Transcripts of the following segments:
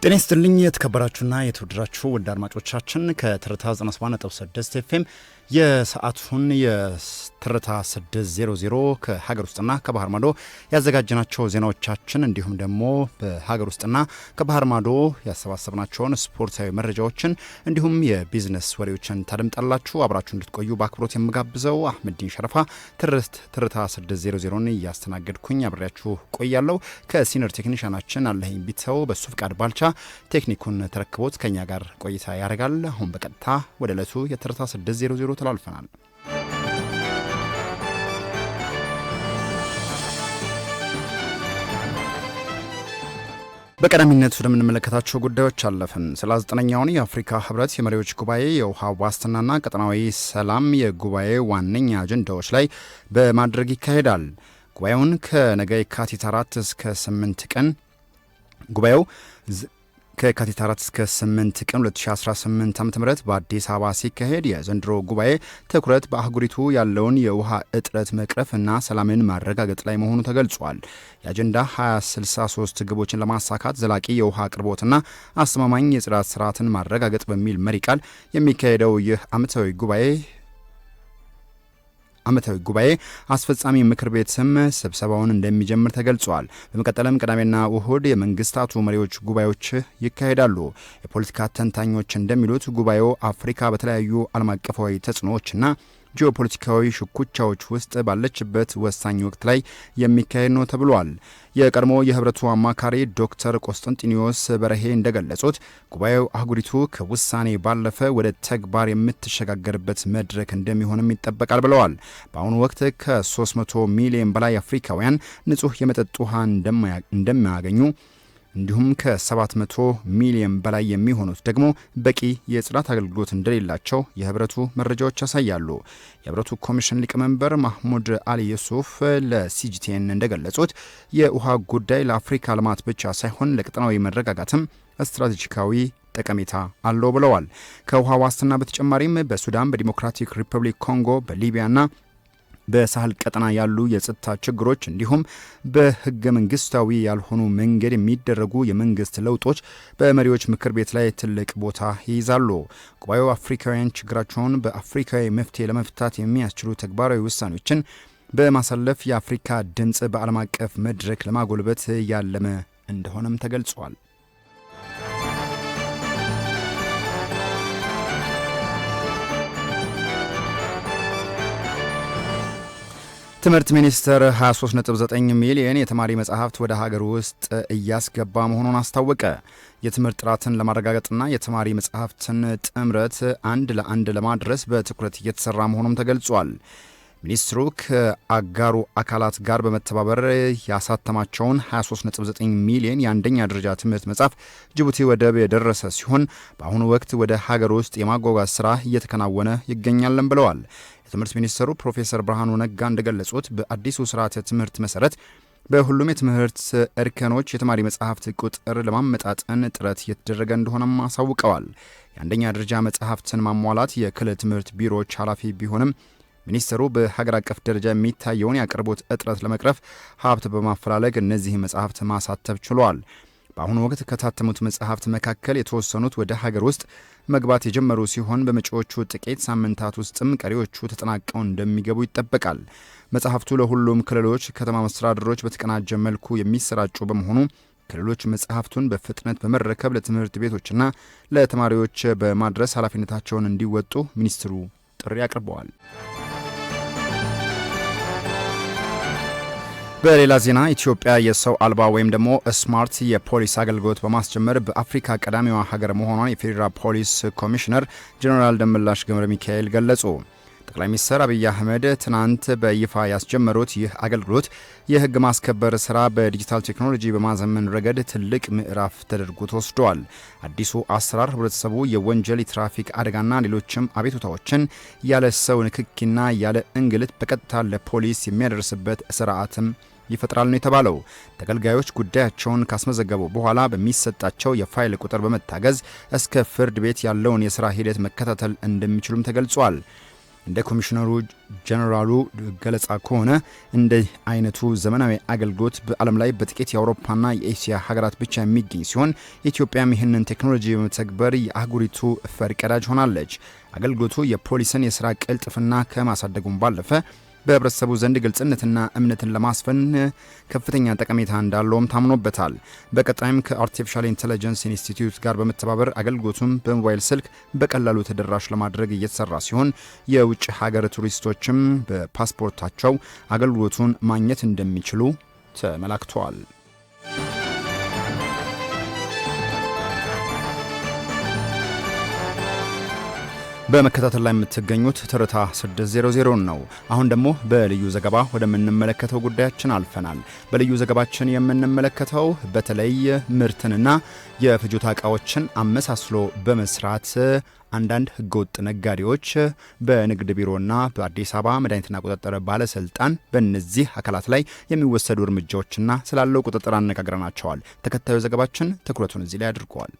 ጤና ይስጥልኝ የተከበራችሁና የተወደዳችሁ ውድ አድማጮቻችን ከትርታ 97.6 ኤፍኤም የሰዓቱን የትርታ 600 ከሀገር ውስጥና ከባህር ማዶ ያዘጋጀናቸው ዜናዎቻችን እንዲሁም ደግሞ በሀገር ውስጥና ከባህር ማዶ ያሰባሰብናቸውን ስፖርታዊ መረጃዎችን እንዲሁም የቢዝነስ ወሬዎችን ታደምጣላችሁ። አብራችሁ እንድትቆዩ በአክብሮት የምጋብዘው አህመዲን ሸረፋ ትርታ 600ን እያስተናገድኩኝ አብሬያችሁ ቆያለሁ። ከሲኒየር ቴክኒሻናችን አለኸኝ ቢተው በሱ ፍቃድ ባልቻ ቴክኒኩን ተረክቦት ከኛ ጋር ቆይታ ያደርጋል። አሁን በቀጥታ ወደ ዕለቱ የትርታ 600 ተላልፈናል። በቀዳሚነት ወደምንመለከታቸው ጉዳዮች አለፍን። 39ኛውን የአፍሪካ ህብረት የመሪዎች ጉባኤ የውሃ ዋስትናና ቀጠናዊ ሰላም የጉባኤ ዋነኛ አጀንዳዎች ላይ በማድረግ ይካሄዳል። ጉባኤውን ከነገ የካቲት 4 እስከ 8 ቀን ጉባኤው ከካቲት 4 እስከ 8 ቀን 2018 ዓ.ም በአዲስ አበባ ሲካሄድ የዘንድሮ ጉባኤ ትኩረት በአህጉሪቱ ያለውን የውሃ እጥረት መቅረፍ እና ሰላምን ማረጋገጥ ላይ መሆኑ ተገልጿል። የአጀንዳ 2063 ግቦችን ለማሳካት ዘላቂ የውሃ አቅርቦትና አስተማማኝ የጽዳት ስርዓትን ማረጋገጥ በሚል መሪ ቃል የሚካሄደው ይህ ዓመታዊ ጉባኤ አስፈጻሚ ምክር ቤትም ስብሰባውን እንደሚጀምር ተገልጿል። በመቀጠልም ቅዳሜና እሁድ የመንግስታቱ መሪዎች ጉባኤዎች ይካሄዳሉ። የፖለቲካ ተንታኞች እንደሚሉት ጉባኤው አፍሪካ በተለያዩ ዓለም አቀፋዊ ተጽዕኖዎችና ጂኦፖለቲካዊ ሽኩቻዎች ውስጥ ባለችበት ወሳኝ ወቅት ላይ የሚካሄድ ነው ተብሏል። የቀድሞ የህብረቱ አማካሪ ዶክተር ቆስጠንጢኖስ በርሄ እንደገለጹት ጉባኤው አህጉሪቱ ከውሳኔ ባለፈ ወደ ተግባር የምትሸጋገርበት መድረክ እንደሚሆንም ይጠበቃል ብለዋል። በአሁኑ ወቅት ከ300 ሚሊዮን በላይ አፍሪካውያን ንጹህ የመጠጥ ውሃ እንደማያገኙ እንዲሁም ከ700 ሚሊዮን በላይ የሚሆኑት ደግሞ በቂ የጽዳት አገልግሎት እንደሌላቸው የህብረቱ መረጃዎች ያሳያሉ። የህብረቱ ኮሚሽን ሊቀመንበር ማህሙድ አሊ ዩሱፍ ለሲጂቲኤን እንደገለጹት የውሃ ጉዳይ ለአፍሪካ ልማት ብቻ ሳይሆን ለቀጠናዊ መረጋጋትም ስትራቴጂካዊ ጠቀሜታ አለው ብለዋል። ከውሃ ዋስትና በተጨማሪም በሱዳን፣ በዲሞክራቲክ ሪፐብሊክ ኮንጎ፣ በሊቢያና በሳህል ቀጠና ያሉ የጸጥታ ችግሮች እንዲሁም በህገ መንግስታዊ ያልሆኑ መንገድ የሚደረጉ የመንግስት ለውጦች በመሪዎች ምክር ቤት ላይ ትልቅ ቦታ ይይዛሉ። ጉባኤው አፍሪካውያን ችግራቸውን በአፍሪካዊ መፍትሄ ለመፍታት የሚያስችሉ ተግባራዊ ውሳኔዎችን በማሳለፍ የአፍሪካ ድምፅ በዓለም አቀፍ መድረክ ለማጎልበት ያለመ እንደሆነም ተገልጿል። ትምህርት ሚኒስቴር 23.9 ሚሊዮን የተማሪ መጻሕፍት ወደ ሀገር ውስጥ እያስገባ መሆኑን አስታወቀ። የትምህርት ጥራትን ለማረጋገጥና የተማሪ መጻሕፍትን ጥምረት አንድ ለአንድ ለማድረስ በትኩረት እየተሰራ መሆኑም ተገልጿል። ሚኒስትሩ ከአጋሩ አካላት ጋር በመተባበር ያሳተማቸውን 23.9 ሚሊዮን የአንደኛ ደረጃ ትምህርት መጽሐፍ ጅቡቲ ወደብ የደረሰ ሲሆን በአሁኑ ወቅት ወደ ሀገር ውስጥ የማጓጓዝ ስራ እየተከናወነ ይገኛልን ብለዋል። የትምህርት ሚኒስትሩ ፕሮፌሰር ብርሃኑ ነጋ እንደገለጹት በአዲሱ ስርዓተ ትምህርት መሰረት በሁሉም የትምህርት እርከኖች የተማሪ መጽሐፍት ቁጥር ለማመጣጠን ጥረት እየተደረገ እንደሆነም አሳውቀዋል። የአንደኛ ደረጃ መጽሐፍትን ማሟላት የክልል ትምህርት ቢሮዎች ኃላፊ ቢሆንም ሚኒስትሩ በሀገር አቀፍ ደረጃ የሚታየውን የአቅርቦት እጥረት ለመቅረፍ ሀብት በማፈላለግ እነዚህ መጽሐፍት ማሳተፍ ችሏል። በአሁኑ ወቅት ከታተሙት መጽሐፍት መካከል የተወሰኑት ወደ ሀገር ውስጥ መግባት የጀመሩ ሲሆን በመጪዎቹ ጥቂት ሳምንታት ውስጥም ቀሪዎቹ ተጠናቀው እንደሚገቡ ይጠበቃል። መጽሐፍቱ ለሁሉም ክልሎች፣ ከተማ መስተዳድሮች በተቀናጀ መልኩ የሚሰራጩ በመሆኑ ክልሎች መጽሐፍቱን በፍጥነት በመረከብ ለትምህርት ቤቶችና ለተማሪዎች በማድረስ ኃላፊነታቸውን እንዲወጡ ሚኒስትሩ ጥሪ አቅርበዋል። በሌላ ዜና ኢትዮጵያ የሰው አልባ ወይም ደግሞ ስማርት የፖሊስ አገልግሎት በማስጀመር በአፍሪካ ቀዳሚዋ ሀገር መሆኗን የፌዴራል ፖሊስ ኮሚሽነር ጀነራል ደመላሽ ገብረ ሚካኤል ገለጹ። ጠቅላይ ሚኒስትር አብይ አህመድ ትናንት በይፋ ያስጀመሩት ይህ አገልግሎት የህግ ማስከበር ስራ በዲጂታል ቴክኖሎጂ በማዘመን ረገድ ትልቅ ምዕራፍ ተደርጎ ተወስዷል። አዲሱ አሰራር ህብረተሰቡ የወንጀል፣ የትራፊክ አደጋና ሌሎችም አቤቱታዎችን ያለ ሰው ንክኪና ያለ እንግልት በቀጥታ ለፖሊስ የሚያደርስበት ስርዓትም ይፈጥራል ነው የተባለው። ተገልጋዮች ጉዳያቸውን ካስመዘገቡ በኋላ በሚሰጣቸው የፋይል ቁጥር በመታገዝ እስከ ፍርድ ቤት ያለውን የስራ ሂደት መከታተል እንደሚችሉም ተገልጿል። እንደ ኮሚሽነሩ ጀነራሉ ገለጻ ከሆነ እንደ አይነቱ ዘመናዊ አገልግሎት በዓለም ላይ በጥቂት የአውሮፓና የኤሲያ ሀገራት ብቻ የሚገኝ ሲሆን ኢትዮጵያም ይህንን ቴክኖሎጂ በመተግበር የአህጉሪቱ ፈርቀዳጅ ሆናለች። አገልግሎቱ የፖሊስን የሥራ ቅልጥፍና ከማሳደጉም ባለፈ በህብረተሰቡ ዘንድ ግልጽነትና እምነትን ለማስፈን ከፍተኛ ጠቀሜታ እንዳለውም ታምኖበታል። በቀጣይም ከአርቲፊሻል ኢንተለጀንስ ኢንስቲትዩት ጋር በመተባበር አገልግሎቱን በሞባይል ስልክ በቀላሉ ተደራሽ ለማድረግ እየተሰራ ሲሆን የውጭ ሀገር ቱሪስቶችም በፓስፖርታቸው አገልግሎቱን ማግኘት እንደሚችሉ ተመላክቷል። በመከታተል ላይ የምትገኙት ትርታ 600 ነው። አሁን ደግሞ በልዩ ዘገባ ወደምንመለከተው ጉዳያችን አልፈናል። በልዩ ዘገባችን የምንመለከተው በተለይ ምርትንና የፍጆታ ዕቃዎችን አመሳስሎ በመስራት አንዳንድ ህገወጥ ነጋዴዎች በንግድ ቢሮና በአዲስ አበባ መድኃኒትና ቁጥጥር ባለስልጣን በእነዚህ አካላት ላይ የሚወሰዱ እርምጃዎችና ስላለው ቁጥጥር አነጋግረናቸዋል። ተከታዩ ዘገባችን ትኩረቱን እዚህ ላይ አድርጓል።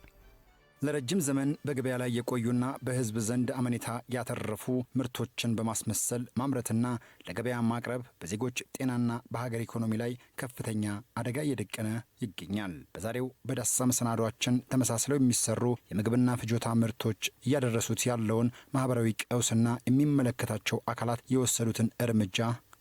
ለረጅም ዘመን በገበያ ላይ የቆዩና በህዝብ ዘንድ አመኔታ ያተረፉ ምርቶችን በማስመሰል ማምረትና ለገበያ ማቅረብ በዜጎች ጤናና በሀገር ኢኮኖሚ ላይ ከፍተኛ አደጋ እየደቀነ ይገኛል። በዛሬው በዳሰሳ መሰናዷችን ተመሳስለው የሚሰሩ የምግብና ፍጆታ ምርቶች እያደረሱት ያለውን ማህበራዊ ቀውስና የሚመለከታቸው አካላት የወሰዱትን እርምጃ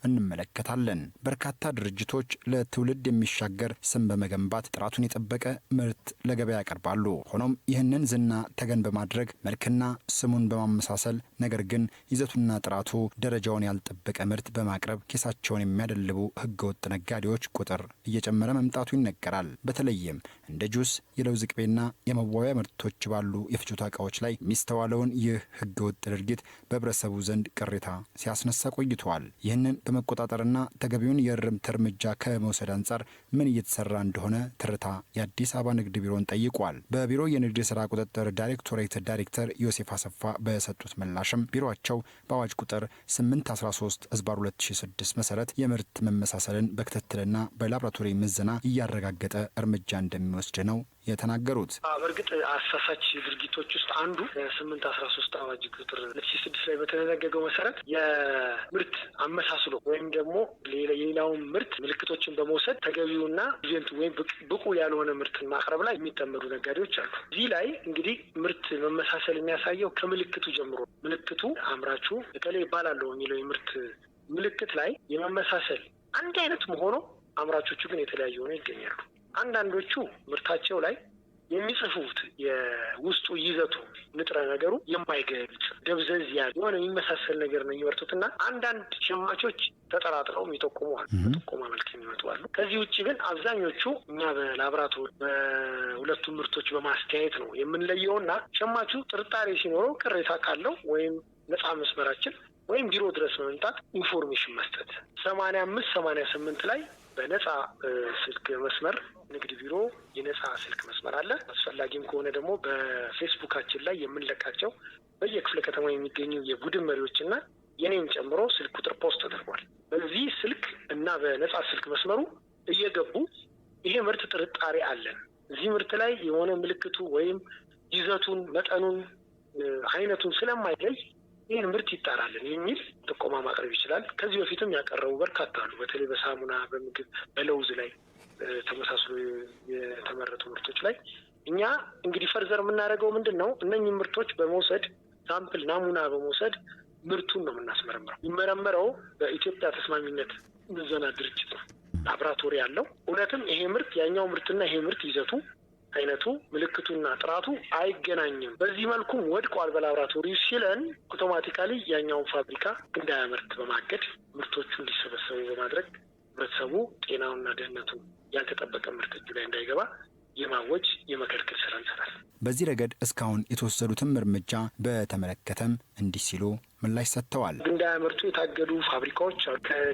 እንመለከታለን። በርካታ ድርጅቶች ለትውልድ የሚሻገር ስም በመገንባት ጥራቱን የጠበቀ ምርት ለገበያ ያቀርባሉ። ሆኖም ይህንን ዝና ተገን በማድረግ መልክና ስሙን በማመሳሰል ነገር ግን ይዘቱና ጥራቱ ደረጃውን ያልጠበቀ ምርት በማቅረብ ኪሳቸውን የሚያደልቡ ህገወጥ ነጋዴዎች ቁጥር እየጨመረ መምጣቱ ይነገራል። በተለይም እንደ ጁስ፣ የለውዝ ቅቤና የመዋቢያ ምርቶች ባሉ የፍጆታ ዕቃዎች ላይ የሚስተዋለውን ይህ ህገወጥ ድርጊት በህብረተሰቡ ዘንድ ቅሬታ ሲያስነሳ ቆይቷል። ይህንን በመቆጣጠርና ተገቢውን የእርምት እርምጃ ከመውሰድ አንጻር ምን እየተሰራ እንደሆነ ትርታ የአዲስ አበባ ንግድ ቢሮን ጠይቋል። በቢሮ የንግድ ስራ ቁጥጥር ዳይሬክቶሬት ዳይሬክተር ዮሴፍ አሰፋ በሰጡት ምላሽም ቢሮአቸው በአዋጅ ቁጥር 813/2006 መሰረት የምርት መመሳሰልን በክትትልና በላቦራቶሪ ምዘና እያረጋገጠ እርምጃ እንደሚወስድ ነው የተናገሩት። በእርግጥ አሳሳች ድርጊቶች ውስጥ አንዱ 813 አዋጅ ቁጥር 2006 ላይ በተደነገገው መሰረት የምርት አመሳስሎ ወይም ደግሞ የሌላውን ምርት ምልክቶችን በመውሰድ ተገቢውና ኤጀንት ወይም ብቁ ያልሆነ ምርትን ማቅረብ ላይ የሚጠመዱ ነጋዴዎች አሉ። እዚህ ላይ እንግዲህ ምርት መመሳሰል የሚያሳየው ከምልክቱ ጀምሮ ምልክቱ አምራቹ እከሌ ይባላል የሚለው የምርት ምልክት ላይ የመመሳሰል አንድ አይነት መሆኑ አምራቾቹ ግን የተለያዩ ሆነው ይገኛሉ። አንዳንዶቹ ምርታቸው ላይ የሚጽፉት የውስጡ ይዘቱ ንጥረ ነገሩ የማይገልጽ ደብዘዝ ያለ የሆነ የሚመሳሰል ነገር ነው የሚመርጡትና አንዳንድ ሸማቾች ተጠራጥረው የሚጠቁሙ አሉ። በጥቆማ መልክ የሚመጡ አሉ። ከዚህ ውጭ ግን አብዛኞቹ እኛ በላቦራቶሪ በሁለቱም ምርቶች በማስተያየት ነው የምንለየውና ሸማቹ ጥርጣሬ ሲኖረው ቅሬታ ካለው ወይም ነፃ መስመራችን ወይም ቢሮ ድረስ በመምጣት ኢንፎርሜሽን መስጠት 8588 ላይ በነፃ ስልክ መስመር ንግድ ቢሮ የነፃ ስልክ መስመር አለ። አስፈላጊም ከሆነ ደግሞ በፌስቡካችን ላይ የምንለቃቸው በየክፍለ ከተማ የሚገኙ የቡድን መሪዎችና የኔም ጨምሮ ስልክ ቁጥር ፖስት ተደርጓል። በዚህ ስልክ እና በነፃ ስልክ መስመሩ እየገቡ ይሄ ምርት ጥርጣሬ አለን፣ እዚህ ምርት ላይ የሆነ ምልክቱ ወይም ይዘቱን፣ መጠኑን፣ አይነቱን ስለማይለይ ይህን ምርት ይጣራልን የሚል ጥቆማ ማቅረብ ይችላል። ከዚህ በፊትም ያቀረቡ በርካታ አሉ። በተለይ በሳሙና፣ በምግብ፣ በለውዝ ላይ ተመሳስሎ የተመረቱ ምርቶች ላይ እኛ እንግዲህ ፈርዘር የምናደርገው ምንድን ነው? እነኚህ ምርቶች በመውሰድ ሳምፕል ናሙና በመውሰድ ምርቱን ነው የምናስመረምረው። የሚመረመረው በኢትዮጵያ ተስማሚነት ምዘና ድርጅት ነው። ላቦራቶሪ ያለው እውነትም ይሄ ምርት ያኛው ምርትና ይሄ ምርት ይዘቱ፣ አይነቱ፣ ምልክቱና ጥራቱ አይገናኝም፣ በዚህ መልኩም ወድቋል በላቦራቶሪ ሲለን አውቶማቲካሊ ያኛውን ፋብሪካ እንዳያመርት በማገድ ምርቶቹ እንዲሰበሰቡ በማድረግ ህብረተሰቡ ጤናውና ደህንነቱ ያልተጠበቀ ምርት እጁ ላይ እንዳይገባ የማወጅ የመከልከል ስራ እንሰራለን። በዚህ ረገድ እስካሁን የተወሰዱትም እርምጃ በተመለከተም እንዲህ ሲሉ ምላሽ ሰጥተዋል። እንዳያመርቱ የታገዱ ፋብሪካዎች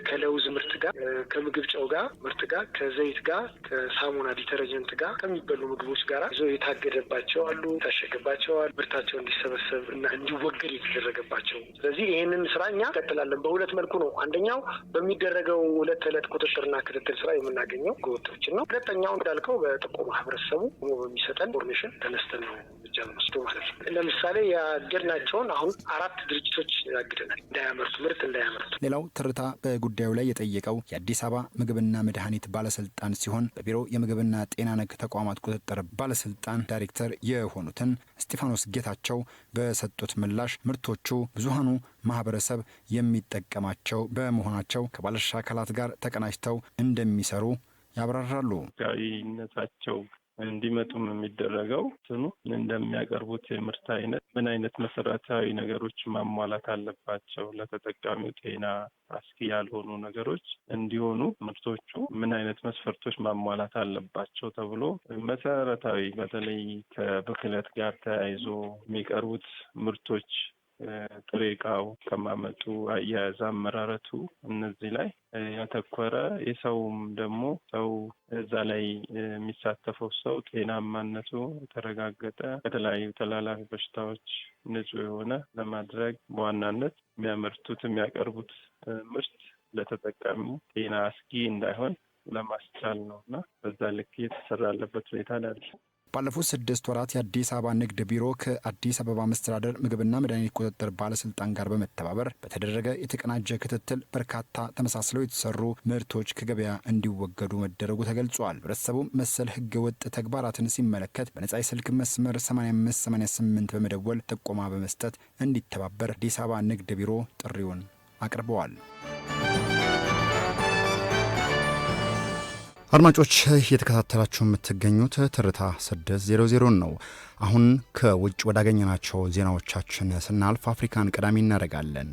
ከለውዝ ምርት ጋር፣ ከምግብ ጨው ጋር ምርት ጋር፣ ከዘይት ጋር፣ ከሳሙና ዲተርጀንት ጋር፣ ከሚበሉ ምግቦች ጋር ይዞ የታገደባቸው አሉ፣ የታሸገባቸው አሉ፣ ምርታቸው እንዲሰበሰብ እና እንዲወገድ የተደረገባቸው። ስለዚህ ይህንን ስራ እኛ እንቀጥላለን። በሁለት መልኩ ነው። አንደኛው በሚደረገው ዕለት ተዕለት ቁጥጥርና ክትትል ስራ የምናገኘው ህገወጦችን ነው። ሁለተኛው እንዳልከው በጥቆማ ህብረተሰቡ በሚሰጠን ኢንፎርሜሽን ተነስተን ነው እርምጃ የምንወስደው ማለት ነው። ለምሳሌ ያገድናቸውን አሁን 4 ድርጅቶች ያግደናል፣ ምርት እንዳያመርቱ። ሌላው ትርታ በጉዳዩ ላይ የጠየቀው የአዲስ አበባ ምግብና መድኃኒት ባለስልጣን ሲሆን በቢሮ የምግብና ጤና ነክ ተቋማት ቁጥጥር ባለስልጣን ዳይሬክተር የሆኑትን እስጢፋኖስ ጌታቸው በሰጡት ምላሽ ምርቶቹ ብዙሃኑ ማህበረሰብ የሚጠቀማቸው በመሆናቸው ከባለድርሻ አካላት ጋር ተቀናጅተው እንደሚሰሩ ያብራራሉ። ጋይነታቸው እንዲመጡም የሚደረገው እንደሚያቀርቡት የምርት አይነት ምን አይነት መሰረታዊ ነገሮች ማሟላት አለባቸው፣ ለተጠቃሚው ጤና አስጊ ያልሆኑ ነገሮች እንዲሆኑ ምርቶቹ ምን አይነት መስፈርቶች ማሟላት አለባቸው ተብሎ መሰረታዊ በተለይ ከብክለት ጋር ተያይዞ የሚቀርቡት ምርቶች ጥሬ ዕቃው ከማመጡ አያያዝ፣ አመራረቱ እነዚህ ላይ ያተኮረ የሰውም ደግሞ ሰው እዛ ላይ የሚሳተፈው ሰው ጤናማነቱ የተረጋገጠ ከተለያዩ ተላላፊ በሽታዎች ንጹህ የሆነ ለማድረግ በዋናነት የሚያቀርቡት ምርት ለተጠቃሚው ጤና አስጊ እንዳይሆን ለማስቻል ነው እና በዛ ልክ የተሰራ ያለበት ሁኔታ ነው። ባለፉት 6 ወራት የአዲስ አበባ ንግድ ቢሮ ከአዲስ አበባ መስተዳደር ምግብና መድኃኒት ቁጥጥር ባለስልጣን ጋር በመተባበር በተደረገ የተቀናጀ ክትትል በርካታ ተመሳስለው የተሰሩ ምርቶች ከገበያ እንዲወገዱ መደረጉ ተገልጿል። ህብረተሰቡ መሰል ህገወጥ ተግባራትን ሲመለከት በነጻ የስልክ መስመር 8588 በመደወል ጥቆማ በመስጠት እንዲተባበር አዲስ አበባ ንግድ ቢሮ ጥሪውን አቅርበዋል። አድማጮች እየተከታተላችሁ የምትገኙት ትርታ 600 ነው። አሁን ከውጭ ወዳገኘናቸው ዜናዎቻችን ስናልፍ አፍሪካን ቀዳሚ እናደርጋለን።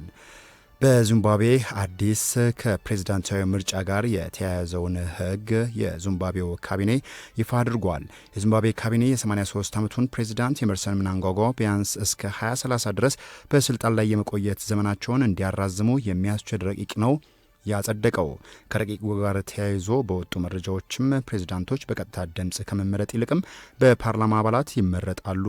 በዚምባብዌ አዲስ ከፕሬዝዳንታዊ ምርጫ ጋር የተያያዘውን ህግ የዚምባብዌው ካቢኔ ይፋ አድርጓል። የዚምባብዌ ካቢኔ የ83 ዓመቱን ፕሬዝዳንት ኤመርሰን ምናንጓጓ ቢያንስ እስከ 2030 ድረስ በስልጣን ላይ የመቆየት ዘመናቸውን እንዲያራዝሙ የሚያስችል ረቂቅ ነው ያጸደቀው። ከረቂቁ ጋር ተያይዞ በወጡ መረጃዎችም ፕሬዝዳንቶች በቀጥታ ድምፅ ከመመረጥ ይልቅም በፓርላማ አባላት ይመረጣሉ።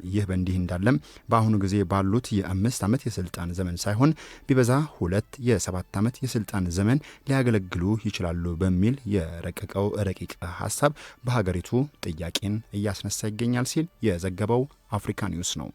ይህ በእንዲህ እንዳለም በአሁኑ ጊዜ ባሉት የ5 ዓመት የስልጣን ዘመን ሳይሆን ቢበዛ 2 የ7 ዓመት የስልጣን ዘመን ሊያገለግሉ ይችላሉ በሚል የረቀቀው ረቂቅ ሀሳብ በሀገሪቱ ጥያቄን እያስነሳ ይገኛል ሲል የዘገበው አፍሪካ ኒውስ ነው።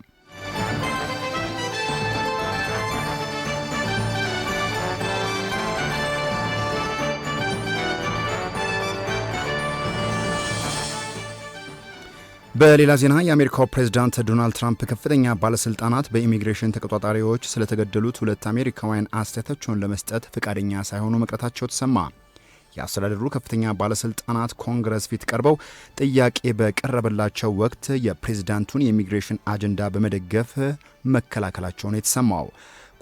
በሌላ ዜና የአሜሪካው ፕሬዝዳንት ዶናልድ ትራምፕ ከፍተኛ ባለስልጣናት በኢሚግሬሽን ተቆጣጣሪዎች ስለተገደሉት 2 አሜሪካውያን አስተያየታቸውን ለመስጠት ፈቃደኛ ሳይሆኑ መቅረታቸው ተሰማ። የአስተዳደሩ ከፍተኛ ባለስልጣናት ኮንግረስ ፊት ቀርበው ጥያቄ በቀረበላቸው ወቅት የፕሬዝዳንቱን የኢሚግሬሽን አጀንዳ በመደገፍ መከላከላቸውን የተሰማው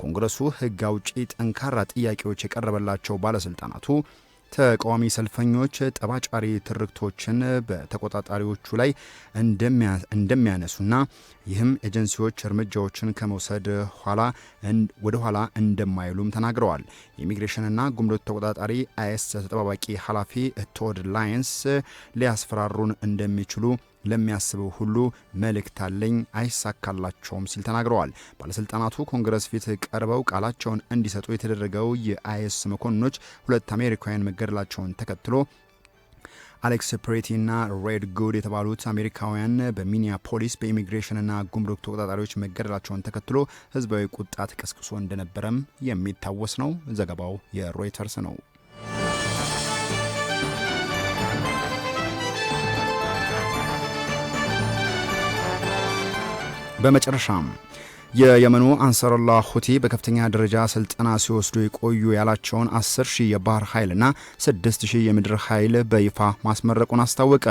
ኮንግረሱ ሕግ አውጪ ጠንካራ ጥያቄዎች የቀረበላቸው ባለስልጣናቱ ተቃዋሚ ሰልፈኞች ጠባጫሪ ትርክቶችን በተቆጣጣሪዎቹ ላይ እንደሚያነሱና ይህም ኤጀንሲዎች እርምጃዎችን ከመውሰድ ወደ ኋላ እንደማይሉም ተናግረዋል። የኢሚግሬሽንና ጉምሩክ ተቆጣጣሪ አይኤስ ተጠባባቂ ኃላፊ ቶድ ላይንስ ሊያስፈራሩን እንደሚችሉ ለሚያስበው ሁሉ መልእክት አለኝ፣ አይሳካላቸውም ሲል ተናግረዋል። ባለስልጣናቱ ኮንግረስ ፊት ቀርበው ቃላቸውን እንዲሰጡ የተደረገው የአይኤስ መኮንኖች 2 አሜሪካውያን መገደላቸውን ተከትሎ አሌክስ ፕሬቲና ሬድ ጉድ የተባሉት አሜሪካውያን በሚኒያፖሊስ በኢሚግሬሽንና ጉምሩክ ተቆጣጣሪዎች መገደላቸውን ተከትሎ ህዝባዊ ቁጣ ተቀስቅሶ እንደነበረም የሚታወስ ነው። ዘገባው የሮይተርስ ነው። በመጨረሻም የየመኑ አንሳሩላህ ሁቲ በከፍተኛ ደረጃ ስልጠና ሲወስዱ የቆዩ ያላቸውን 10,000 የባህር ኃይልና 6,000 የምድር ኃይል በይፋ ማስመረቁን አስታወቀ።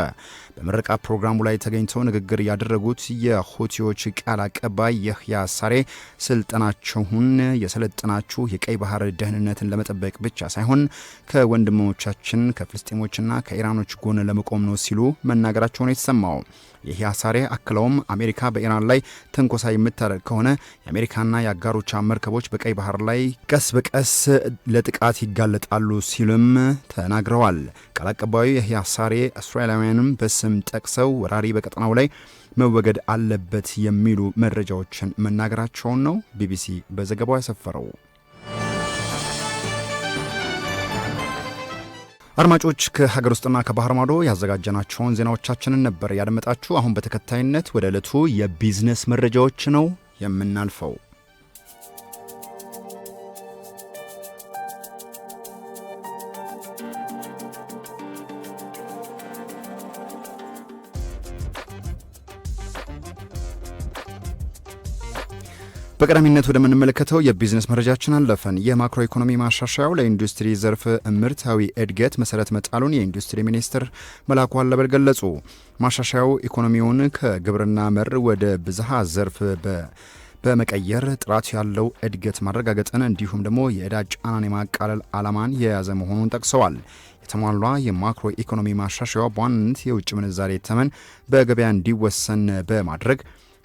በምረቃ ፕሮግራሙ ላይ ተገኝተው ንግግር ያደረጉት የሁቲዎች ቃል አቀባይ የህያ ሳሬ ስልጠናችሁን የሰለጠናችሁ የቀይ ባህር ደህንነትን ለመጠበቅ ብቻ ሳይሆን ከወንድሞቻችን ከፍልስጤሞችና ከኢራኖች ጎን ለመቆም ነው ሲሉ መናገራቸውን የተሰማው የህያ ሳሬ አክለውም አሜሪካ በኢራን ላይ ትንኮሳ የምታደርግ ከሆነ የአሜሪካና የአጋሮቿ መርከቦች በቀይ ባህር ላይ ቀስ በቀስ ለጥቃት ይጋለጣሉ ሲሉም ተናግረዋል። ቃል አቀባዩ የህያ ሳሬ እስራኤላውያንም በስም ጠቅሰው ወራሪ በቀጠናው ላይ መወገድ አለበት የሚሉ መረጃዎችን መናገራቸውን ነው ቢቢሲ በዘገባው ያሰፈረው። አድማጮች ከሀገር ውስጥና ከባህር ማዶ ያዘጋጀናቸውን ዜናዎቻችንን ነበር ያደመጣችሁ። አሁን በተከታይነት ወደ ዕለቱ የቢዝነስ መረጃዎች ነው የምናልፈው። በቀዳሚነት ወደምንመለከተው የቢዝነስ መረጃችን አለፈን። የማክሮ ኢኮኖሚ ማሻሻያው ለኢንዱስትሪ ዘርፍ ምርታዊ እድገት መሰረት መጣሉን የኢንዱስትሪ ሚኒስትር መላኩ አለበል ገለጹ። ማሻሻያው ኢኮኖሚውን ከግብርና መር ወደ ብዝሃ ዘርፍ በመቀየር ጥራት ያለው እድገት ማረጋገጥን እንዲሁም ደግሞ የዕዳ ጫናን የማቃለል ዓላማን የያዘ መሆኑን ጠቅሰዋል። የተሟላ የማክሮ ኢኮኖሚ ማሻሻያው በዋናነት የውጭ ምንዛሬ ተመን በገበያ እንዲወሰን በማድረግ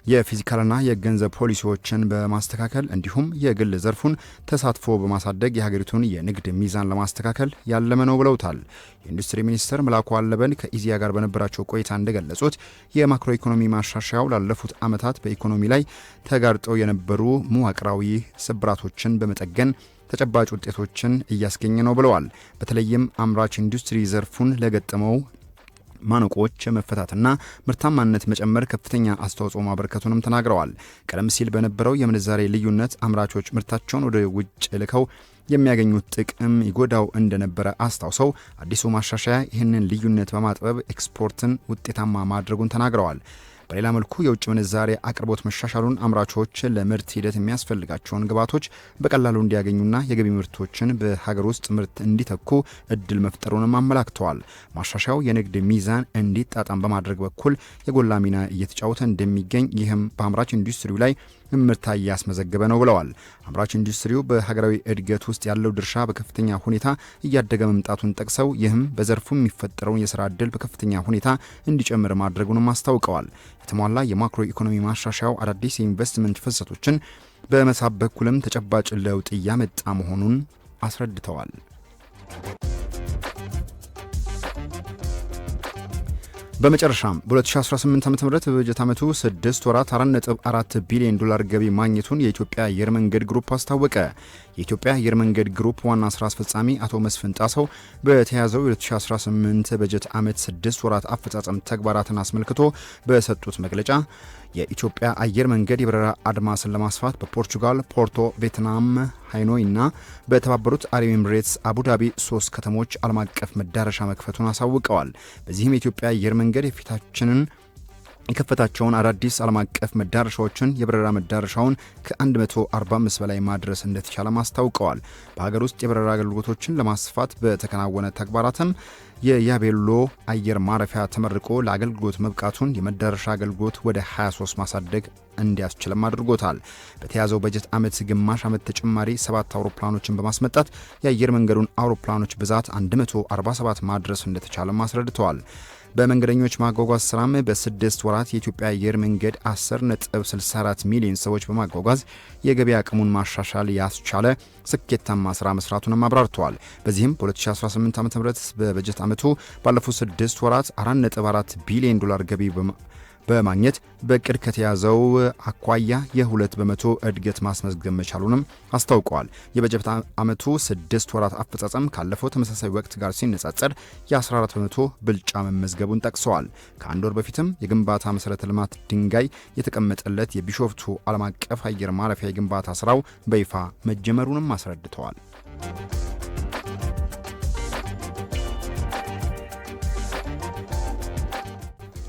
የፊዚካልና የገንዘብ ፖሊሲዎችን በማስተካከል እንዲሁም የግል ዘርፉን ተሳትፎ በማሳደግ የሀገሪቱን የንግድ ሚዛን ለማስተካከል ያለመ ነው ብለውታል። የኢንዱስትሪ ሚኒስትር መላኩ አለበል ከኢዜአ ጋር በነበራቸው ቆይታ እንደገለጹት የማክሮ ኢኮኖሚ ማሻሻያው ላለፉት ዓመታት በኢኮኖሚ ላይ ተጋርጠው የነበሩ መዋቅራዊ ስብራቶችን በመጠገን ተጨባጭ ውጤቶችን እያስገኘ ነው ብለዋል። በተለይም አምራች ኢንዱስትሪ ዘርፉን ለገጠመው ማነቆች መፈታትና ምርታማነት መጨመር ከፍተኛ አስተዋጽኦ ማበርከቱንም ተናግረዋል። ቀደም ሲል በነበረው የምንዛሬ ልዩነት አምራቾች ምርታቸውን ወደ ውጭ ልከው የሚያገኙት ጥቅም ይጎዳው እንደነበረ አስታውሰው አዲሱ ማሻሻያ ይህንን ልዩነት በማጥበብ ኤክስፖርትን ውጤታማ ማድረጉን ተናግረዋል። በሌላ መልኩ የውጭ ምንዛሬ አቅርቦት መሻሻሉን አምራቾች ለምርት ሂደት የሚያስፈልጋቸውን ግብዓቶች በቀላሉ እንዲያገኙና የገቢ ምርቶችን በሀገር ውስጥ ምርት እንዲተኩ እድል መፍጠሩንም አመላክተዋል። ማሻሻያው የንግድ ሚዛን እንዲጣጣም በማድረግ በኩል የጎላ ሚና እየተጫወተ እንደሚገኝ ይህም በአምራች ኢንዱስትሪው ላይ ምርታ እያስመዘገበ ነው ብለዋል። አምራች ኢንዱስትሪው በሀገራዊ እድገት ውስጥ ያለው ድርሻ በከፍተኛ ሁኔታ እያደገ መምጣቱን ጠቅሰው ይህም በዘርፉ የሚፈጠረውን የስራ ዕድል በከፍተኛ ሁኔታ እንዲጨምር ማድረጉንም አስታውቀዋል። የተሟላ የማክሮ ኢኮኖሚ ማሻሻያው አዳዲስ የኢንቨስትመንት ፍሰቶችን በመሳብ በኩልም ተጨባጭ ለውጥ እያመጣ መሆኑን አስረድተዋል። በመጨረሻም በ2018 ዓ.ም በበጀት ዓመቱ 6 ወራት 4.4 ቢሊዮን ዶላር ገቢ ማግኘቱን የኢትዮጵያ አየር መንገድ ግሩፕ አስታወቀ። የኢትዮጵያ አየር መንገድ ግሩፕ ዋና ስራ አስፈጻሚ አቶ መስፍን ጣሰው በተያዘው የ2018 በጀት ዓመት 6 ወራት አፈጻጸም ተግባራትን አስመልክቶ በሰጡት መግለጫ የኢትዮጵያ አየር መንገድ የበረራ አድማስን ለማስፋት በፖርቹጋል ፖርቶ፣ ቬትናም ሃኖይ እና በተባበሩት አረብ ኤምሬትስ አቡዳቢ 3 ከተሞች ዓለም አቀፍ መዳረሻ መክፈቱን አሳውቀዋል። በዚህም የኢትዮጵያ አየር መንገድ የከፈታቸውን አዳዲስ ዓለም አቀፍ መዳረሻዎችን የበረራ መዳረሻውን ከ145 በላይ ማድረስ እንደተቻለም አስታውቀዋል። በሀገር ውስጥ የበረራ አገልግሎቶችን ለማስፋት በተከናወነ ተግባራትም የያቤሎ አየር ማረፊያ ተመርቆ ለአገልግሎት መብቃቱን የመዳረሻ አገልግሎት ወደ 23 ማሳደግ እንዲያስችልም አድርጎታል። በተያዘው በጀት ዓመት ግማሽ ዓመት ተጨማሪ 7 አውሮፕላኖችን በማስመጣት የአየር መንገዱን አውሮፕላኖች ብዛት 147 ማድረስ እንደተቻለም አስረድተዋል። በመንገደኞች ማጓጓዝ ስራም በ6 ወራት የኢትዮጵያ አየር መንገድ 10.64 ሚሊዮን ሰዎች በማጓጓዝ የገቢ አቅሙን ማሻሻል ያስቻለ ስኬታማ ስራ መስራቱንም አብራርተዋል። በዚህም በ2018 ዓ.ም በበጀት ዓመቱ ባለፉት 6 ወራት 4.4 ቢሊዮን ዶላር ገቢ በማግኘት በቅድ ከተያዘው አኳያ የ2 በመቶ እድገት ማስመዝገብ መቻሉንም አስታውቀዋል። የበጀት ዓመቱ 6 ወራት አፈጻጸም ካለፈው ተመሳሳይ ወቅት ጋር ሲነጻጸር የ14 በመቶ ብልጫ መመዝገቡን ጠቅሰዋል። ከአንድ ወር በፊትም የግንባታ መሰረተ ልማት ድንጋይ የተቀመጠለት የቢሾፍቱ ዓለም አቀፍ አየር ማረፊያ የግንባታ ስራው በይፋ መጀመሩንም አስረድተዋል።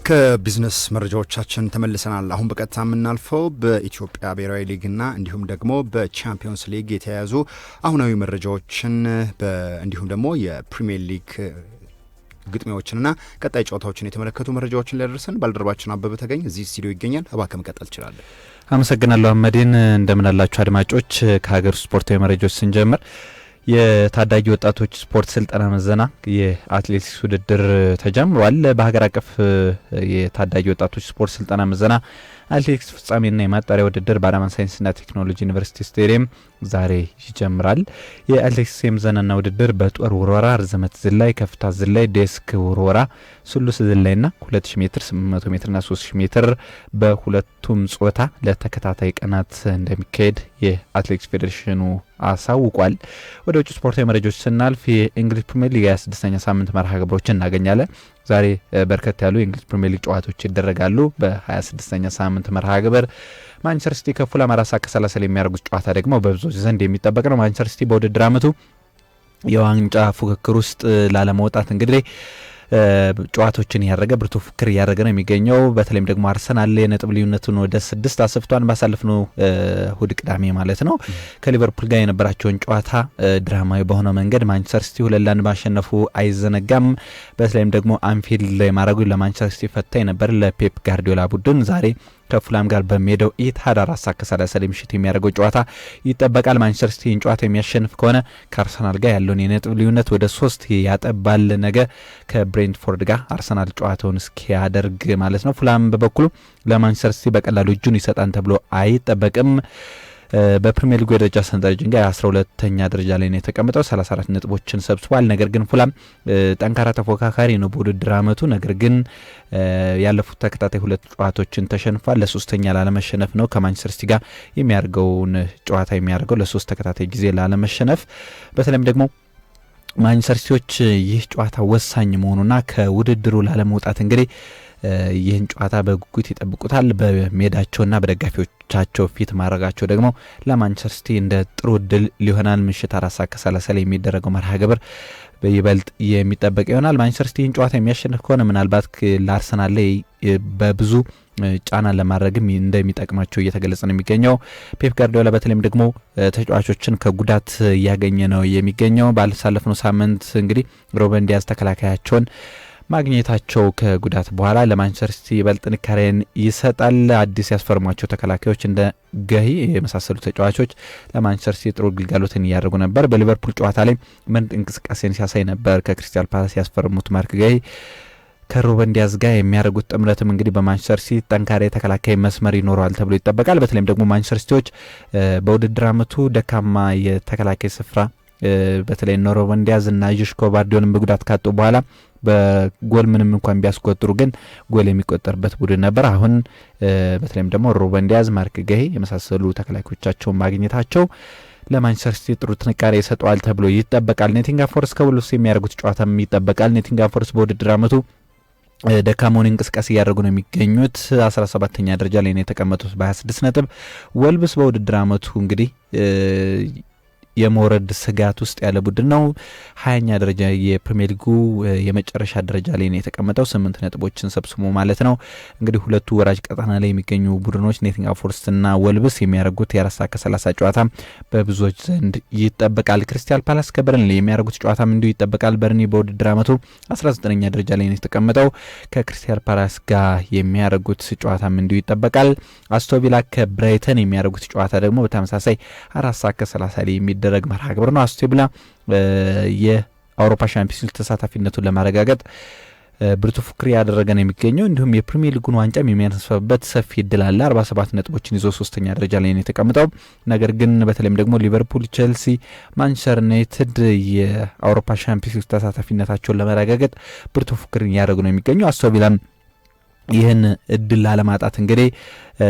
ከቢዝነስ መረጃዎቻችን ተመልሰናል። አሁን በቀጥታ የምናልፈው በኢትዮጵያ ብሔራዊ ሊግና እንዲሁም ደግሞ በቻምፒዮንስ ሊግ የተያያዙ አሁናዊ መረጃዎችን እንዲሁም ደግሞ የፕሪሚየር ሊግ ግጥሚያዎችንና ቀጣይ ጨዋታዎችን የተመለከቱ መረጃዎችን ሊያደርሰን ባልደረባችን አበበ ተገኝ እዚህ ስቱዲዮ ይገኛል። እባክህ መቀጠል ትችላለህ። አመሰግናለሁ አመዲን። እንደምን አላችሁ አድማጮች። ከሀገር ስፖርታዊ መረጃዎች ስንጀምር የታዳጊ ወጣቶች ስፖርት ስልጠና ምዘና የአትሌቲክስ ውድድር ተጀምሯል። በሀገር አቀፍ የታዳጊ ወጣቶች ስፖርት ስልጠና ምዘና አትሌቲክስ ፍጻሜና የማጣሪያ ውድድር በአዳማ ሳይንስና ቴክኖሎጂ ዩኒቨርሲቲ ስቴዲየም ዛሬ ይጀምራል። የአትሌቲክስ የምዘናና ውድድር በጦር ውርወራ፣ ርዝመት ዝላይ፣ ከፍታ ዝላይ፣ ዴስክ ውርወራ፣ ሱሉስ ዝላይና 2000 ሜትር፣ 800 ሜትርና 3000 ሜትር በሁለቱም ጾታ ለተከታታይ ቀናት እንደሚካሄድ የአትሌቲክስ ፌዴሬሽኑ አሳውቋል። ወደ ውጭ ስፖርታዊ መረጃዎች ስናልፍ የእንግሊዝ ፕሪሚየር ሊግ 26ኛ ሳምንት መርሃ ግብሮችን እናገኛለን። ዛሬ በርከት ያሉ የእንግሊዝ ፕሪሚየር ሊግ ጨዋታዎች ይደረጋሉ። በ26ኛ ሳምንት መርሃ ግብር ማንቸስተር ሲቲ ከፉላም 4 ሰዓት ከ30 ላይ የሚያደርጉት ጨዋታ ደግሞ በብዙዎች ዘንድ የሚጠበቅ ነው። ማንቸስተር ሲቲ በውድድር ዓመቱ የዋንጫ ፉክክር ውስጥ ላለመውጣት እንግዲህ ጨዋታዎችን ያደረገ ብርቱ ፉክክር ያደረገ ነው የሚገኘው። በተለይም ደግሞ አርሰናል የነጥብ ልዩነቱን ወደ 6 አሰፍቷን ባሳለፍነው እሁድ ቅዳሜ ማለት ነው ከሊቨርፑል ጋር የነበራቸውን ጨዋታ ድራማዊ በሆነ መንገድ ማንቸስተር ሲቲ 2-1 ማሸነፉ አይዘነጋም። በተለይም ደግሞ አንፊልድ ላይ ማድረጉ ለማንቸስተር ሲቲ ፈታኝ ነበር ለፔፕ ጋርዲዮላ ቡድን። ዛሬ ከፉላም ጋር በሜዳው ኢትሃድ 4:30 ምሽት የሚያደርገው ጨዋታ ይጠበቃል። ማንቸስተር ሲቲ ጨዋታ የሚያሸንፍ ከሆነ ከአርሰናል ጋር ያለውን የነጥብ ልዩነት ወደ 3 ያጠባል። ነገ ከብሬንትፎርድ ጋር አርሰናል ጨዋታውን እስኪያደርግ ማለት ነው። ፉላም በበኩሉ ለማንቸስተር ሲቲ በቀላሉ እጁን ይሰጣን ተብሎ አይጠበቅም። በፕሪሚየር ሊግ ደረጃ ሰንጠረዥ ጋር 12ኛ ደረጃ ላይ ነው የተቀመጠው 34 ነጥቦችን ሰብስቧል። ነገር ግን ፉላም ጠንካራ ተፎካካሪ ነው በውድድር አመቱ። ነገር ግን ያለፉት ተከታታይ 2 ጨዋታዎችን ተሸንፏል። ለሶስተኛ ላለመሸነፍ ነው ከማንቸስተር ሲቲ ጋር የሚያደርገውን ጨዋታ የሚያደርገው ለ3 ተከታታይ ጊዜ ላለመሸነፍ። በተለይም ደግሞ ማንቸስተር ሲቲዎች ይህ ጨዋታ ወሳኝ መሆኑና ከውድድሩ ላለመውጣት እንግዲህ ይህን ጨዋታ በጉጉት ይጠብቁታል። በሜዳቸውና በደጋፊዎቻቸው ፊት ማድረጋቸው ደግሞ ለማንቸስተር ሲቲ እንደ ጥሩ እድል ሊሆናል። ምሽት 4:30 ላይ የሚደረገው መርሃ ግብር በይበልጥ የሚጠበቅ ይሆናል። ማንቸስተር ሲቲ ይህን ጨዋታ የሚያሸንፍ ከሆነ ምናልባት ለአርሰናል ላይ በብዙ ጫና ለማድረግም እንደሚጠቅማቸው እየተገለጸ ነው የሚገኘው። ፔፕ ጋርዲዮላ በተለይም ደግሞ ተጫዋቾችን ከጉዳት እያገኘ ነው የሚገኘው። ባለሳለፍነው ሳምንት እንግዲህ ሩበን ዲያዝ ተከላካያቸውን ማግኘታቸው ከጉዳት በኋላ ለማንቸስተር ሲቲ ይበልጥ ጥንካሬን ይሰጣል። አዲስ ያስፈርሟቸው ተከላካዮች እንደ ገሂ የመሳሰሉ ተጫዋቾች ለማንቸስተር ሲቲ ጥሩ ግልጋሎትን እያደረጉ ነበር። በሊቨርፑል ጨዋታ ላይ ምርጥ እንቅስቃሴን ሲያሳይ ነበር። ከክሪስታል ፓላስ ያስፈርሙት ማርክ ገሂ ከሩበን ዲያዝ ጋር የሚያደርጉት ጥምረትም እንግዲህ በማንቸስተር ሲቲ ጠንካራ የተከላካይ መስመር ይኖረዋል ተብሎ ይጠበቃል። በተለይም ደግሞ ማንቸስተር ሲቲዎች በውድድር አመቱ ደካማ የተከላካይ ስፍራ በተለይ ሩበን ዲያዝ እና ጆሽኮ ባርዲዮንን በጉዳት ካጡ በኋላ በጎል ምንም እንኳን ቢያስቆጥሩ ግን ጎል የሚቆጠርበት ቡድን ነበር። አሁን በተለይም ደግሞ ሩበን ዲያዝ፣ ማርክ ገሂ የመሳሰሉ ተከላካዮቻቸውን ማግኘታቸው ለማንቸስተር ሲቲ ጥሩ ጥንካሬ ይሰጠዋል ተብሎ ይጠበቃል። ኖቲንግሃም ፎረስት ከወልቭስ የሚያደርጉት ጨዋታም ይጠበቃል። ኖቲንግሃም ፎረስት በውድድር አመቱ ደካማውን እንቅስቃሴ እያደረጉ ነው የሚገኙት። 17ኛ ደረጃ ላይ ነው የተቀመጡት በ26 ነጥብ። ወልቭስ በውድድር አመቱ እንግዲህ የመውረድ ስጋት ውስጥ ያለ ቡድን ነው። 20ኛ ደረጃ የፕሪሚየር ሊጉ የመጨረሻ ደረጃ ላይ ነው የተቀመጠው 8 ነጥቦችን ሰብስቦ ማለት ነው። እንግዲህ ሁለቱ ወራጅ ቀጠና ላይ የሚገኙ ቡድኖች ኖቲንግሃም ፎረስት እና ወልቭስ የሚያደርጉት የ4:30 ጨዋታ በብዙዎች ዘንድ ይጠበቃል። ክሪስታል ፓላስ ከበርንሊ የሚያደርጉት ጨዋታም እንዲሁ ይጠበቃል። በርንሊ በውድድር አመቱ 19ኛ ደረጃ ላይ ነው የተቀመጠው። ከክሪስታል ፓላስ ጋር የሚያደርጉት ጨዋታም እንዲሁ ይጠበቃል። አስቶን ቪላ ከብራይተን የሚያደርጉት ጨዋታ ደግሞ በተመሳሳይ 4:30 ላይ የሚደረግ መርሃ ግብር ነው። አስቶን ቪላ የአውሮፓ ሻምፒዮንስ ሊግ ተሳታፊነቱን ለማረጋገጥ ብርቱ ፉክክር ያደረገ ነው የሚገኘው። እንዲሁም የፕሪሚየር ሊጉን ዋንጫም የሚያነሳበት ሰፊ እድል አለ። 47 ነጥቦችን ይዞ 3ኛ ደረጃ ላይ ነው የተቀመጠው። ነገር ግን በተለይም ደግሞ ሊቨርፑል፣ ቼልሲ፣ ማንቸስተር ዩናይትድ የአውሮፓ ሻምፒዮንስ ሊግ ተሳታፊነታቸውን ለማረጋገጥ ብርቱ ፉክክር ያደረጉ ነው የሚገኘው። አስቶን ቪላም ይህን እድል ላለማጣት እንግዲህ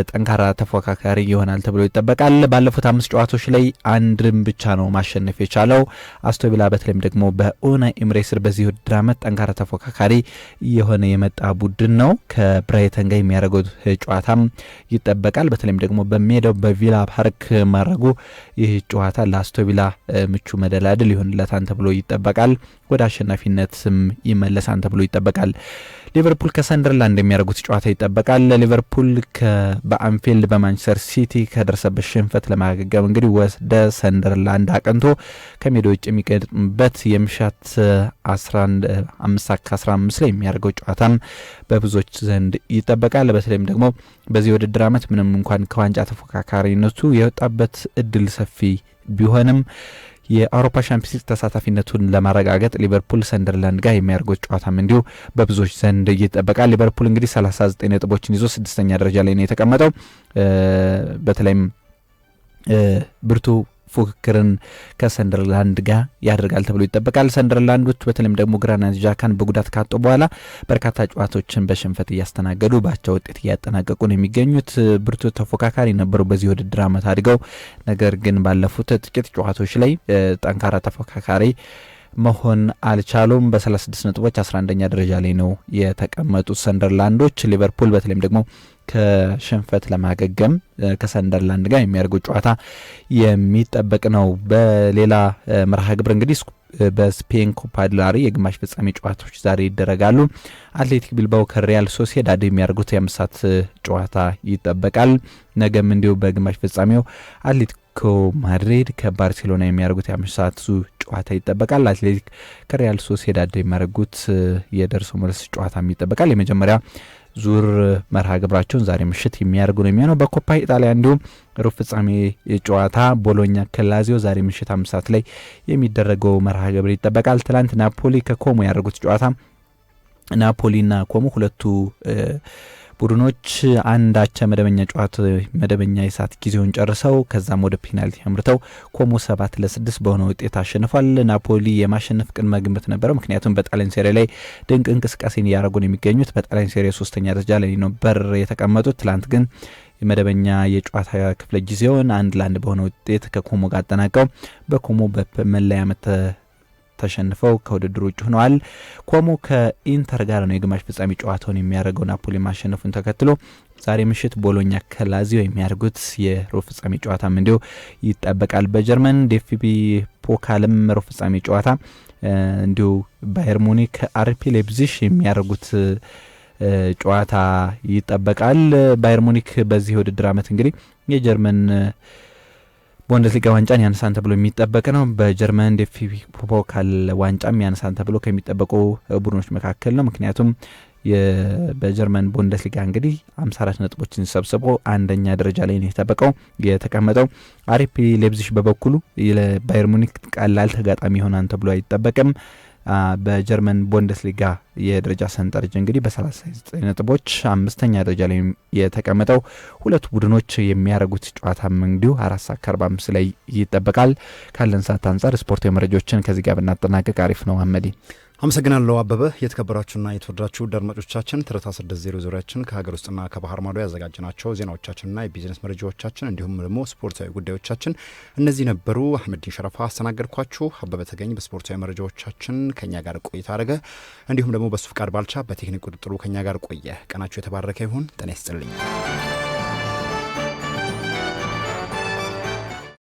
ጠንካራ ተፎካካሪ ይሆናል ተብሎ ይጠበቃል። ባለፉት 5 ጨዋታዎች ላይ አንድም ብቻ ነው ማሸነፍ የቻለው አስቶን ቪላ። በተለይም ደግሞ በኡናይ ኤምሬ ስር በዚህ ውድድር ዓመት ጠንካራ ተፎካካሪ የሆነ የመጣ ቡድን ነው። ከብራይተን ጋር የሚያደርገው ጨዋታም ይጠበቃል። በተለይም ደግሞ በሜዳው በቪላ ፓርክ ማድረጉ ይህ ጨዋታ ለአስቶን ቪላ ምቹ መደላድል ይሆንለታል ተብሎ ይጠበቃል። ወደ አሸናፊነትም ይመለሳል ተብሎ ይጠበቃል። ሊቨርፑል ከሰንደርላንድ የሚያደርጉት ጨዋታ ይጠበቃል። ሊቨርፑል በአንፊልድ በማንቸስተር ሲቲ ከደረሰበት ሽንፈት ለማገገም እንግዲህ ወደ ሰንደርላንድ አቅንቶ ከሜዳ ውጭ የሚገጥምበት የምሽት 15 ላይ የሚያደርገው ጨዋታም በብዙዎች ዘንድ ይጠበቃል። በተለይም ደግሞ በዚህ ውድድር ዓመት ምንም እንኳን ከዋንጫ ተፎካካሪነቱ የወጣበት እድል ሰፊ ቢሆንም የአውሮፓ ሻምፒዮንስ ሊግ ተሳታፊነቱን ለማረጋገጥ ሊቨርፑል ሰንደርላንድ ጋር የሚያደርገው ጨዋታም እንዲሁ በብዙዎች ዘንድ ይጠበቃል። ሊቨርፑል እንግዲህ 39 ነጥቦችን ይዞ 6ኛ ደረጃ ላይ ነው የተቀመጠው። በተለይም ብርቱ ፉክክርን ከሰንደርላንድ ጋር ያደርጋል ተብሎ ይጠበቃል። ሰንደርላንዶች በተለይም ደግሞ ግራናት ዣካን በጉዳት ካጡ በኋላ በርካታ ጨዋታዎችን በሽንፈት እያስተናገዱ ባቻ ውጤት እያጠናቀቁ ነው የሚገኙት። ብርቱ ተፎካካሪ ነበሩ በዚህ ውድድር ዓመት አድገው፣ ነገር ግን ባለፉት ጥቂት ጨዋታዎች ላይ ጠንካራ ተፎካካሪ መሆን አልቻሉም። በ36 ነጥቦች 11ኛ ደረጃ ላይ ነው የተቀመጡት ሰንደርላንዶች። ሊቨርፑል በተለይም ደግሞ ከሽንፈት ለማገገም ከሰንደርላንድ ጋር የሚያደርገው ጨዋታ የሚጠበቅ ነው። በሌላ መርሃ ግብር እንግዲህ በስፔን ኮፓ ዴል ሬይ የግማሽ ፍጻሜ ጨዋታዎች ዛሬ ይደረጋሉ። አትሌቲክ ቢልባኦ ከሪያል ሶሲዳድ የሚያደርጉት የ5 ሰዓት ጨዋታ ይጠበቃል። ነገም እንዲሁ በግማሽ ፍጻሜው አትሌቲኮ ማድሪድ ከባርሴሎና የሚያደርጉት የ5 ሰዓት ጨዋታ ይጠበቃል። አትሌቲክ ከሪያል ሶሲዳድ የሚያደርጉት የደርሶ መልስ ጨዋታ ይጠበቃል። የመጀመሪያ ዙር መርሃ ግብራቸውን ዛሬ ምሽት የሚያደርጉ ነው የሚሆነው። በኮፓ ኢጣሊያ እንዲሁም ሩብ ፍጻሜ ጨዋታ ቦሎኛ ከላዚዮ ዛሬ ምሽት 5 ሰዓት ላይ የሚደረገው መርሃ ግብር ይጠበቃል። ትላንት ናፖሊ ከኮሞ ያደረጉት ጨዋታ ናፖሊና ኮሞ ሁለቱ ቡድኖች አንዳቻ መደበኛ የሰዓት ጊዜውን ጨርሰው ከዛም ወደ ፔናልቲ አምርተው ኮሞ 7-6 በሆነ ውጤት አሸንፏል። ናፖሊ የማሸነፍ ቅድመ ግምት ነበረው፣ ምክንያቱም በጣሊያን ሴሪ ላይ ድንቅ እንቅስቃሴን እያደረጉ ነው የሚገኙት። በጣሊያን ሴሪ 3ኛ ደረጃ ላይ ነበር የተቀመጡት። ትላንት ግን የመደበኛ የጨዋታ ክፍለ ጊዜውን 1-1 በሆነ ውጤት ከኮሞ ጋር አጠናቀው በኮሞ በመለያ ምት ተሸንፈው ከውድድሩ ውጭ ሆነዋል። ኮሞ ከኢንተር ጋር ነው የግማሽ ፍጻሜ ጨዋታውን የሚያደርገው። ናፖሊ ማሸነፉን ተከትሎ ዛሬ ምሽት ቦሎኛ ከላዚዮ የሚያደርጉት የሩብ ፍጻሜ ጨዋታም እንዲሁ ይጠበቃል። በጀርመን ዲኤፍቢ ፖካልም ሩብ ፍጻሜ ጨዋታ እንዲሁ ባየር ሙኒክ ከአርፒ ሌፕዚግ የሚያደርጉት ጨዋታ ይጠበቃል። ባየር ሙኒክ በዚህ ውድድር ዓመት እንግዲህ የጀርመን ቡንደስሊጋ ዋንጫን ያነሳን ተብሎ የሚጠበቅ ነው። በጀርመን ዲኤፍቢ ፖካል ዋንጫም ያነሳን ተብሎ ከሚጠበቁ ቡድኖች መካከል ነው። ምክንያቱም በጀርመን ቡንደስሊጋ እንግዲህ 54 ነጥቦችን ሰብስቦ አንደኛ ደረጃ ላይ ነው የተቀመጠው። አርፒ ሌፕዚግ በበኩሉ ለባየር ሙኒክ ቀላል ተጋጣሚ ይሆናል ተብሎ አይጠበቅም። በጀርመን ቡንደስሊጋ የደረጃ ሰንጠረዥ እንግዲህ በ39 ነጥቦች 5ኛ ደረጃ ላይ የተቀመጠው። ሁለቱ ቡድኖች የሚያደርጉት ጨዋታም እንዲሁ 4:45 ላይ ይጠበቃል። ካለን ሰዓት አንጻር ስፖርታዊ መረጃዎችን ከዚህ ጋር ብናጠናቀቅ አሪፍ ነው። አመዲ አመሰግናለሁ አበበ። የተከበራችሁና የተወደዳችሁ አድማጮቻችን ትርታ 600 ዙሪያችን ከሀገር ውስጥና ከባህር ማዶ ያዘጋጅናቸው ዜናዎቻችንና የቢዝነስ መረጃዎቻችን እንዲሁም ደግሞ ስፖርታዊ ጉዳዮቻችን እነዚህ ነበሩ። አህመዲን ሸረፋ አስተናገድኳችሁ። አበበ ተገኝ በስፖርታዊ መረጃዎቻችን ከኛ ጋር ቆይታ አደረገ። እንዲሁም ደግሞ በሱ ፍቃድ ባልቻ በቴክኒክ ቁጥጥሩ ከኛ ጋር ቆየ። ቀናችሁ የተባረከ ይሁን። ጤና ይስጥልኝ።